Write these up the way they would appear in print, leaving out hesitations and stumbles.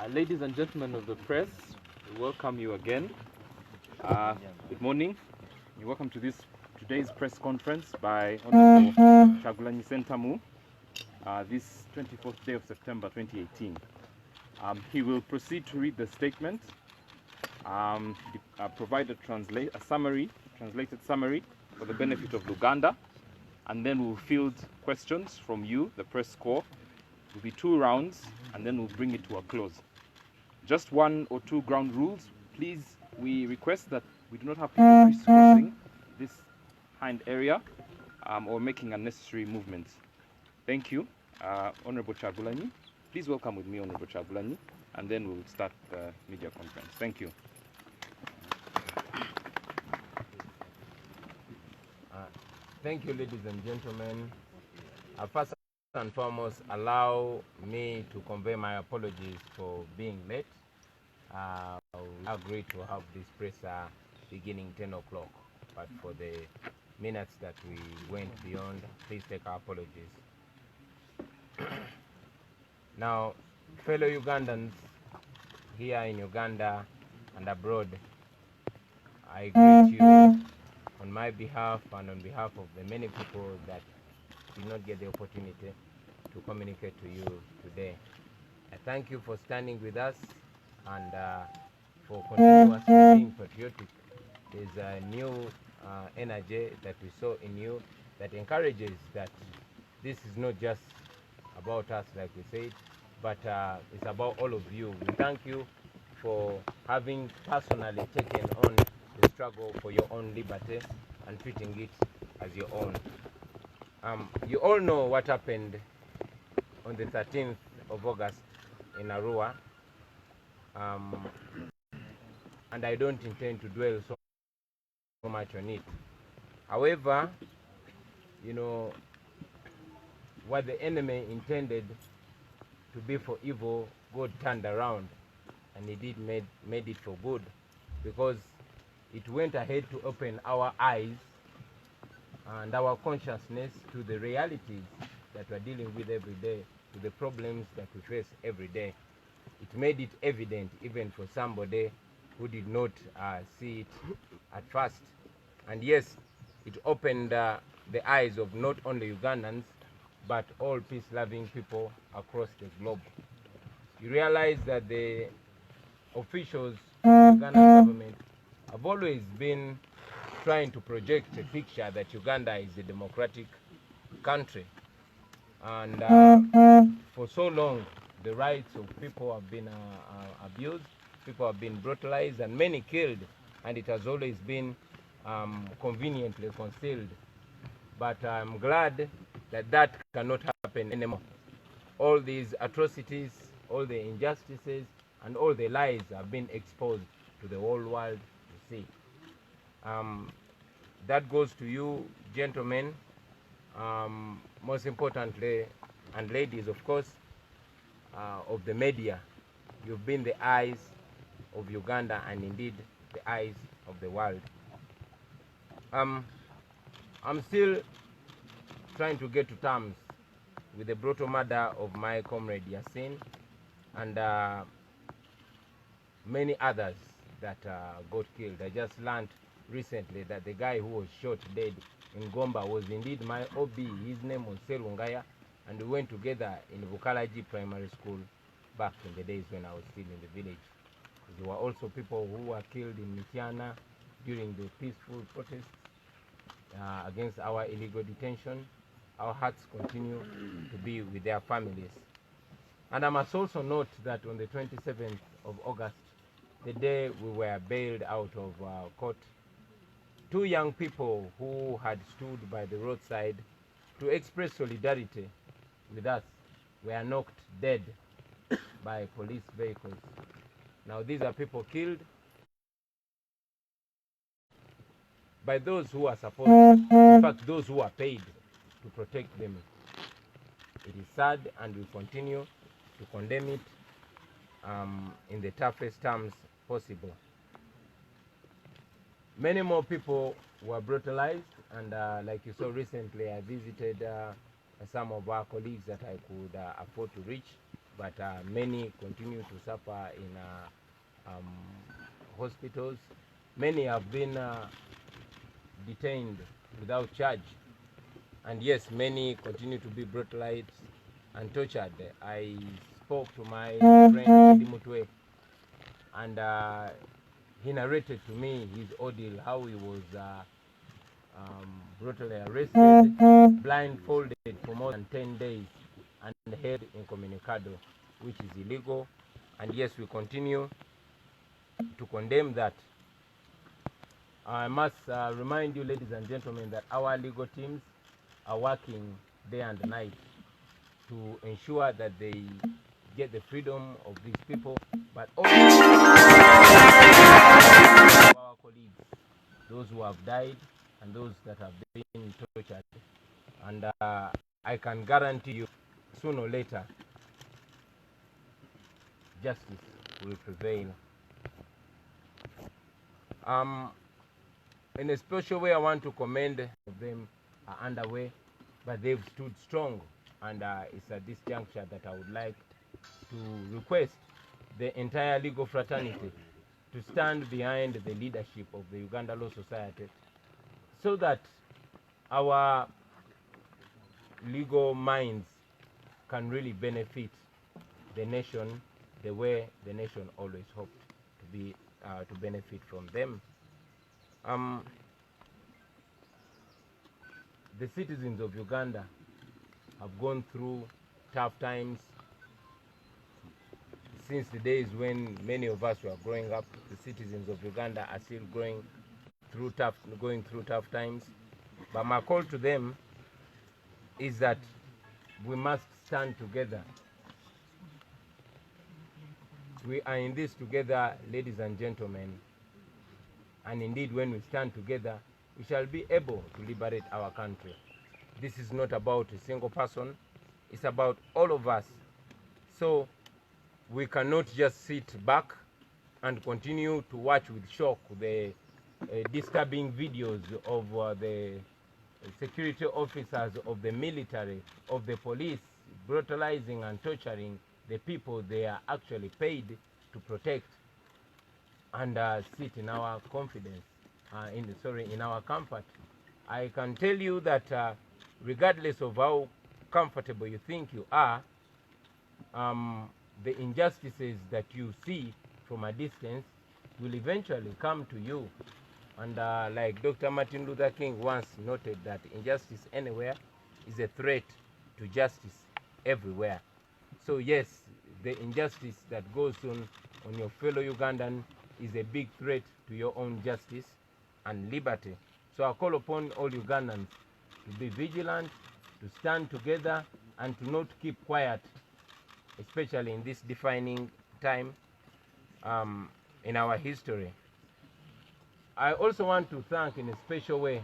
Ladies and gentlemen of the press, we welcome you again. Good morning. You're welcome to today's press conference by Honorable Kyagulanyi Ssentamu, this 24th day of September 2018. He will proceed to read the statement, provide a translated summary for the benefit of Luganda, and then we'll field questions from you, the press corps. It will be 2 rounds, and then we'll bring it to a close. Just 1 or 2 ground rules. Please, we request that we do not have people crisscrossing this hind area or making unnecessary movements. Thank you. Honorable Kyagulanyi, please welcome with me Honorable Kyagulanyi, and then we'll start the media conference. Thank you. Thank you, ladies and gentlemen. First and foremost, allow me to convey my apologies for being late. We agreed to have this presser beginning 10 o'clock, but for the minutes that we went beyond, please take our apologies. Now, fellow Ugandans here in Uganda and abroad, I greet you on my behalf and on behalf of the many people that did not get the opportunity to communicate to you today. I thank you for standing with us and for continuously being patriotic. There's a new energy that we saw in you that encourages that this is not just about us, like we said, but it's about all of you. We thank you for having personally taken on the struggle for your own liberty and treating it as your own. You all know what happened on the 13th of August in Arua, and I don't intend to dwell so much on it. However, you know, what the enemy intended to be for evil, God turned around, and he did made it for good, because it went ahead to open our eyes and our consciousness to the realities that we're dealing with every day, to the problems that we face every day. It made it evident even for somebody who did not see it at first. And yes, it opened the eyes of not only Ugandans, but all peace-loving people across the globe. You realize that the officials of the Ugandan government have always been trying to project a picture that Uganda is a democratic country. And for so long, the rights of people have been abused, people have been brutalized, and many killed, and it has always been conveniently concealed. But I'm glad that that cannot happen anymore. All these atrocities, all the injustices, and all the lies have been exposed to the whole world to see. That goes to you, gentlemen, most importantly, and ladies, of course, of the media. You've been the eyes of Uganda and indeed the eyes of the world. I'm still trying to get to terms with the brutal murder of my comrade Yasin and many others that got killed. I just learned recently that the guy who was shot dead in Gomba was indeed my OB. His name was Selungaya, and we went together in Bukalaji Primary School back in the days when I was still in the village. There were also people who were killed in Mityana during the peaceful protests against our illegal detention. Our hearts continue to be with their families. And I must also note that on the 27th of August, the day we were bailed out of court, 2 young people who had stood by the roadside to express solidarity with us were knocked dead by police vehicles. Now these are people killed by those who are supposed, in fact those who are paid to protect them. It is sad, and we continue to condemn it in the toughest terms possible. Many more people were brutalized, and like you saw recently, I visited some of our colleagues that I could afford to reach but many continue to suffer in hospitals. Many have been detained without charge, and yes, many continue to be brutalized and tortured. I spoke to my friend Dimutwe, and he narrated to me his ordeal, how he was brutally arrested, blindfolded for more than 10 days, and held incommunicado, which is illegal. And yes, we continue to condemn that. I must remind you, ladies and gentlemen, that our legal teams are working day and night to ensure that they get the freedom of these people, but also our colleagues, those who have died and those that have been tortured. And I can guarantee you, sooner or later, justice will prevail. In a special way, I want to commend them are underway, but they've stood strong. And it's at this juncture that I would like to request the entire legal fraternity to stand behind the leadership of the Uganda Law Society, so that our legal minds can really benefit the nation the way the nation always hoped to benefit from them. The citizens of Uganda have gone through tough times since the days when many of us were growing up. The citizens of Uganda are still going through tough times. But my call to them is that we must stand together. We are in this together, ladies and gentlemen. And indeed, when we stand together, we shall be able to liberate our country. This is not about a single person. It's about all of us. So we cannot just sit back and continue to watch with shock the disturbing videos of the security officers of the military, of the police, brutalizing and torturing the people they are actually paid to protect, and sit in our confidence, in our comfort. I can tell you that regardless of how comfortable you think you are, the injustices that you see from a distance will eventually come to you. And like Dr. Martin Luther King once noted, that injustice anywhere is a threat to justice everywhere. So yes, the injustice that goes on your fellow Ugandan is a big threat to your own justice and liberty. So I call upon all Ugandans to be vigilant, to stand together, and to not keep quiet, especially in this defining time in our history. I also want to thank in a special way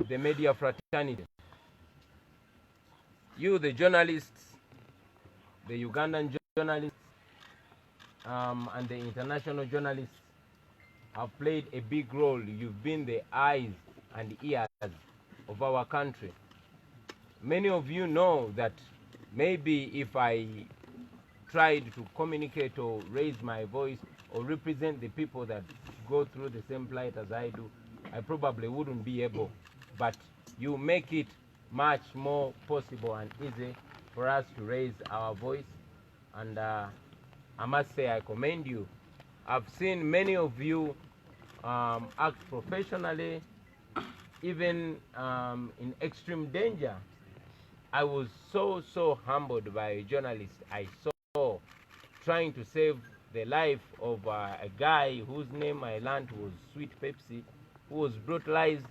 the media fraternity. You, the journalists, the Ugandan journalists, and the international journalists have played a big role. You've been the eyes and ears of our country. Many of you know that maybe if I tried to communicate or raise my voice or represent the people that go through the same plight as I do, I probably wouldn't be able. But you make it much more possible and easy for us to raise our voice. And I must say, I commend you. I've seen many of you act professionally, even in extreme danger. I was so humbled by a journalist I saw trying to save the life of a guy whose name I learned was Sweet Pepsi, who was brutalized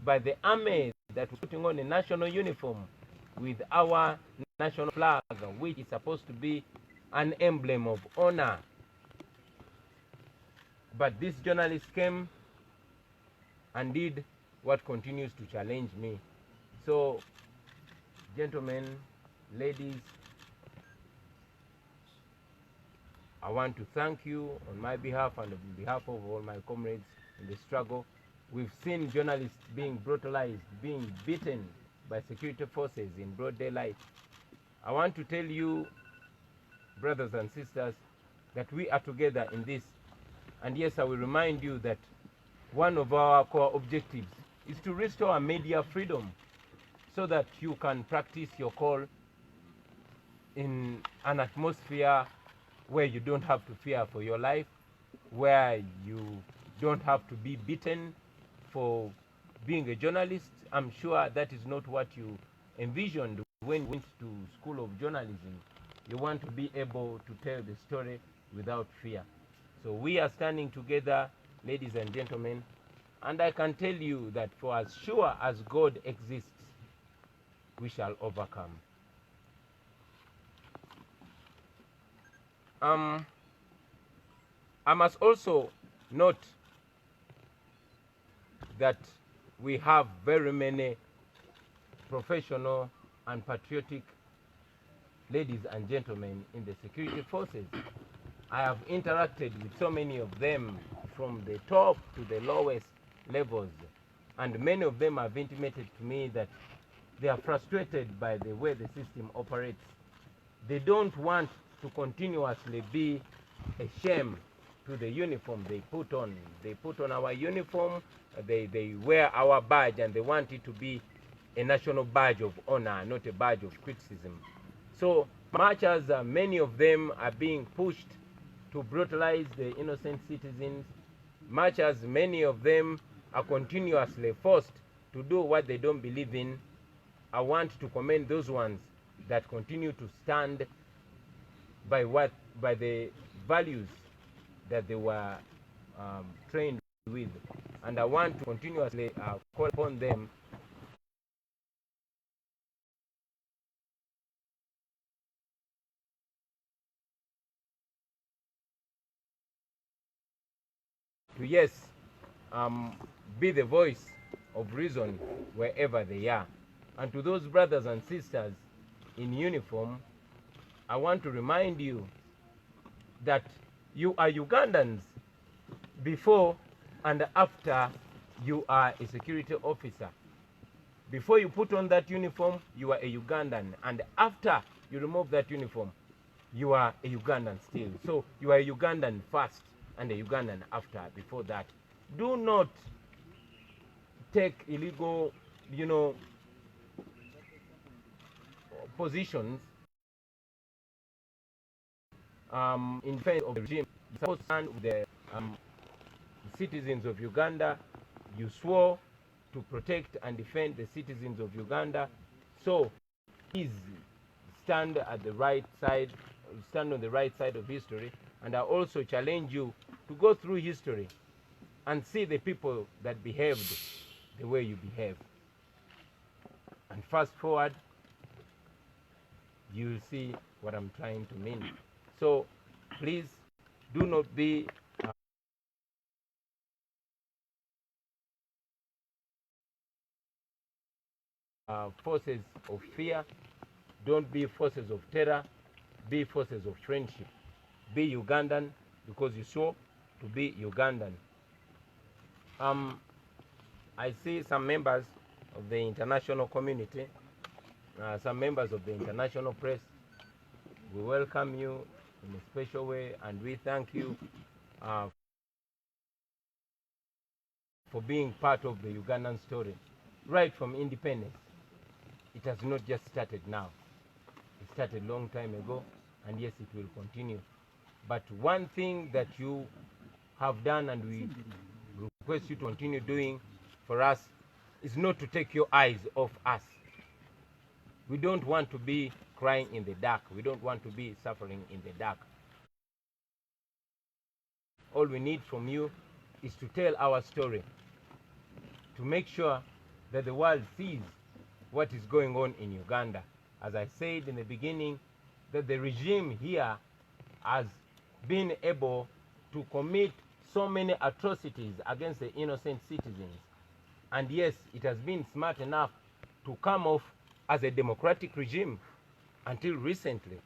by the army that was putting on a national uniform with our national flag, which is supposed to be an emblem of honor. But this journalist came and did what continues to challenge me. So, gentlemen, ladies, I want to thank you on my behalf and on behalf of all my comrades in the struggle. We've seen journalists being brutalized, being beaten by security forces in broad daylight. I want to tell you, brothers and sisters, that we are together in this. And yes, I will remind you that one of our core objectives is to restore media freedom so that you can practice your call in an atmosphere where you don't have to fear for your life, where you don't have to be beaten for being a journalist. I'm sure that is not what you envisioned when you went to School of Journalism. You want to be able to tell the story without fear. So we are standing together, ladies and gentlemen, and I can tell you that for as sure as God exists, we shall overcome. I must also note that we have very many professional and patriotic ladies and gentlemen in the security forces. I have interacted with so many of them from the top to the lowest levels, and many of them have intimated to me that they are frustrated by the way the system operates. They don't want to continuously be a shame to the uniform they put on. They put on our uniform, they wear our badge, and they want it to be a national badge of honor, not a badge of criticism. So much as many of them are being pushed to brutalize the innocent citizens, much as many of them are continuously forced to do what they don't believe in, I want to commend those ones that continue to stand by the values that they were trained with, and I want to continuously call upon them to, yes, be the voice of reason wherever they are. And to those brothers and sisters in uniform, I want to remind you that you are Ugandans before and after you are a security officer. Before you put on that uniform, you are a Ugandan, and after you remove that uniform, you are a Ugandan still. So you are a Ugandan first and a Ugandan after, before that. Do not take illegal, positions in defense of the regime. You suppose to stand with the citizens of Uganda. You swore to protect and defend the citizens of Uganda. So please stand at the right side, stand on the right side of history. And I also challenge you to go through history and see the people that behaved the way you behave. And fast forward, you'll see what I'm trying to mean. So please do not be forces of fear. Don't be forces of terror. Be forces of friendship. Be Ugandan because you swore to be Ugandan. I see some members of the international community, some members of the international press. We welcome you in a special way, and we thank you for being part of the Ugandan story right from independence. It has not just started now. It started a long time ago, and yes, it will continue. But one thing that you have done, and we request you to continue doing for us, is not to take your eyes off us. We don't want to be crying in the dark. We don't want to be suffering in the dark. All we need from you is to tell our story, to make sure that the world sees what is going on in Uganda. As I said in the beginning, that the regime here has been able to commit so many atrocities against the innocent citizens. And yes, it has been smart enough to come off as a democratic regime until recently.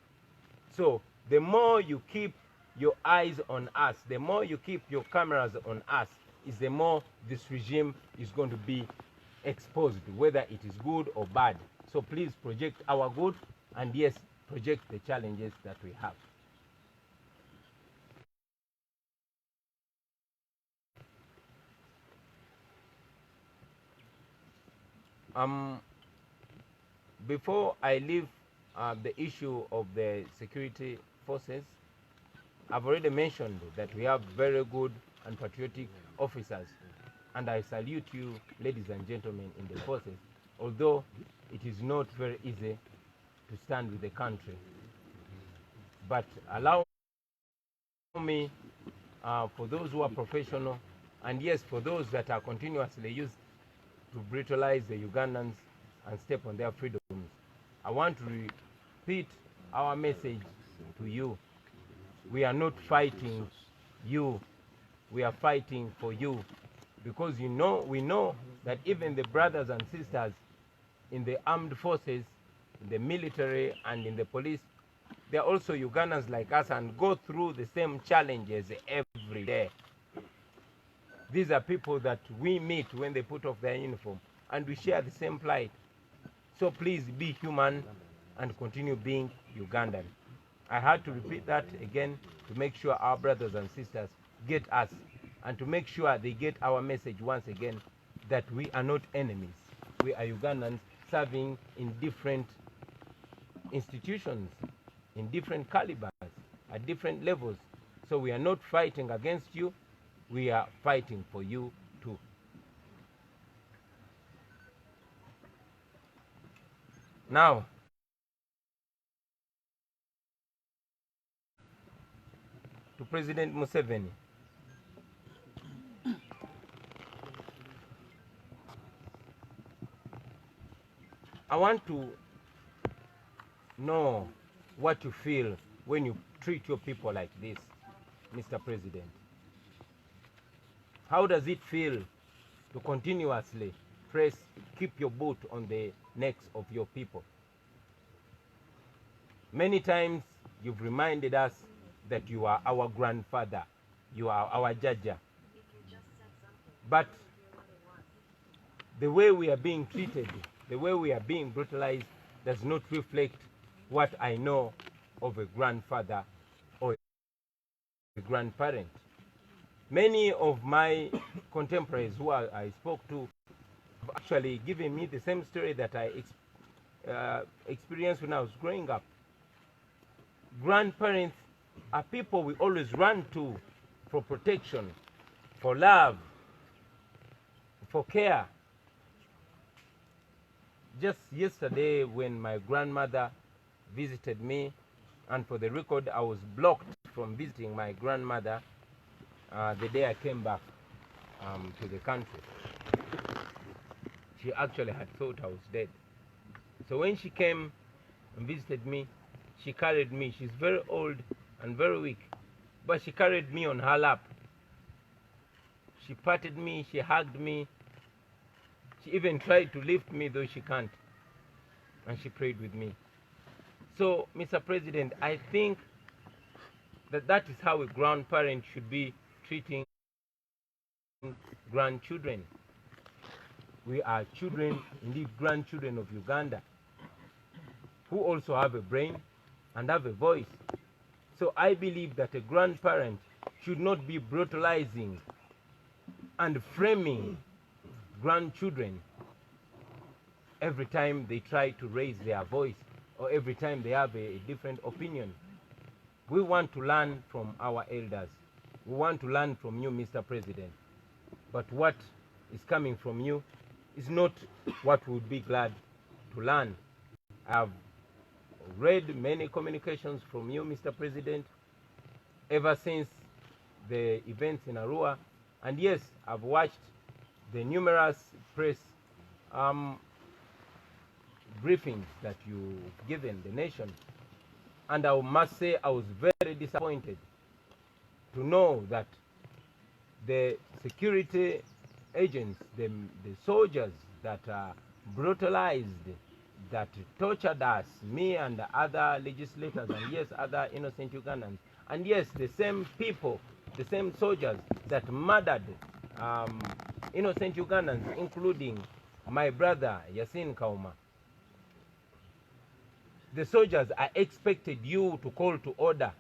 So the more you keep your eyes on us, the more you keep your cameras on us, is the more this regime is going to be exposed, whether it is good or bad. So please project our good, and yes, project the challenges that we have. Before I leave the issue of the security forces, I've already mentioned that we have very good and patriotic officers, and I salute you, ladies and gentlemen, in the forces, although it is not very easy to stand with the country. But allow me, for those who are professional, and yes, for those that are continuously used to brutalize the Ugandans and step on their freedoms, I want to repeat our message to you. We are not fighting you, we are fighting for you, because we know that even the brothers and sisters in the armed forces, in the military and in the police, they are also Ugandans like us and go through the same challenges every day. These are people that we meet when they put off their uniform, and we share the same plight. So please be human and continue being Ugandan. I had to repeat that again to make sure our brothers and sisters get us, and to make sure they get our message once again that we are not enemies. We are Ugandans serving in different institutions, in different calibers, at different levels. So we are not fighting against you, we are fighting for you too. Now, to President Museveni. I want to know what you feel when you treat your people like this, Mr. President. How does it feel to continuously keep your boot on the necks of your people? Many times you've reminded us that you are our grandfather, you are our Jaja. But the way we are being treated, the way we are being brutalized, does not reflect what I know of a grandfather or a grandparent. Many of my contemporaries who I spoke to have actually given me the same story that I experienced when I was growing up. Grandparents are people we always run to for protection, for love, for care. Just yesterday when my grandmother visited me, and for the record, I was blocked from visiting my grandmother the day I came back to the country. She actually had thought I was dead. So when she came and visited me, she carried me. She's very old and very weak, but she carried me on her lap. She patted me, she hugged me. She even tried to lift me, though she can't. And she prayed with me. So, Mr. President, I think that is how a grandparent should be treating grandchildren. We are children, indeed grandchildren of Uganda, who also have a brain and have a voice. So I believe that a grandparent should not be brutalizing and framing grandchildren every time they try to raise their voice or every time they have a different opinion. We want to learn from our elders. We want to learn from you, Mr. President. But what is coming from you is not what we would be glad to learn. I've read many communications from you, Mr. President, ever since the events in Arua. And yes, I've watched the numerous press briefings that you've given the nation. And I must say I was very disappointed to know that the security agents, the soldiers that brutalized, that tortured us, me and the other legislators, and yes, other innocent Ugandans, and yes, the same people, the same soldiers that murdered innocent Ugandans, including my brother Yasin Kauma. the soldiers are expected you to call to order.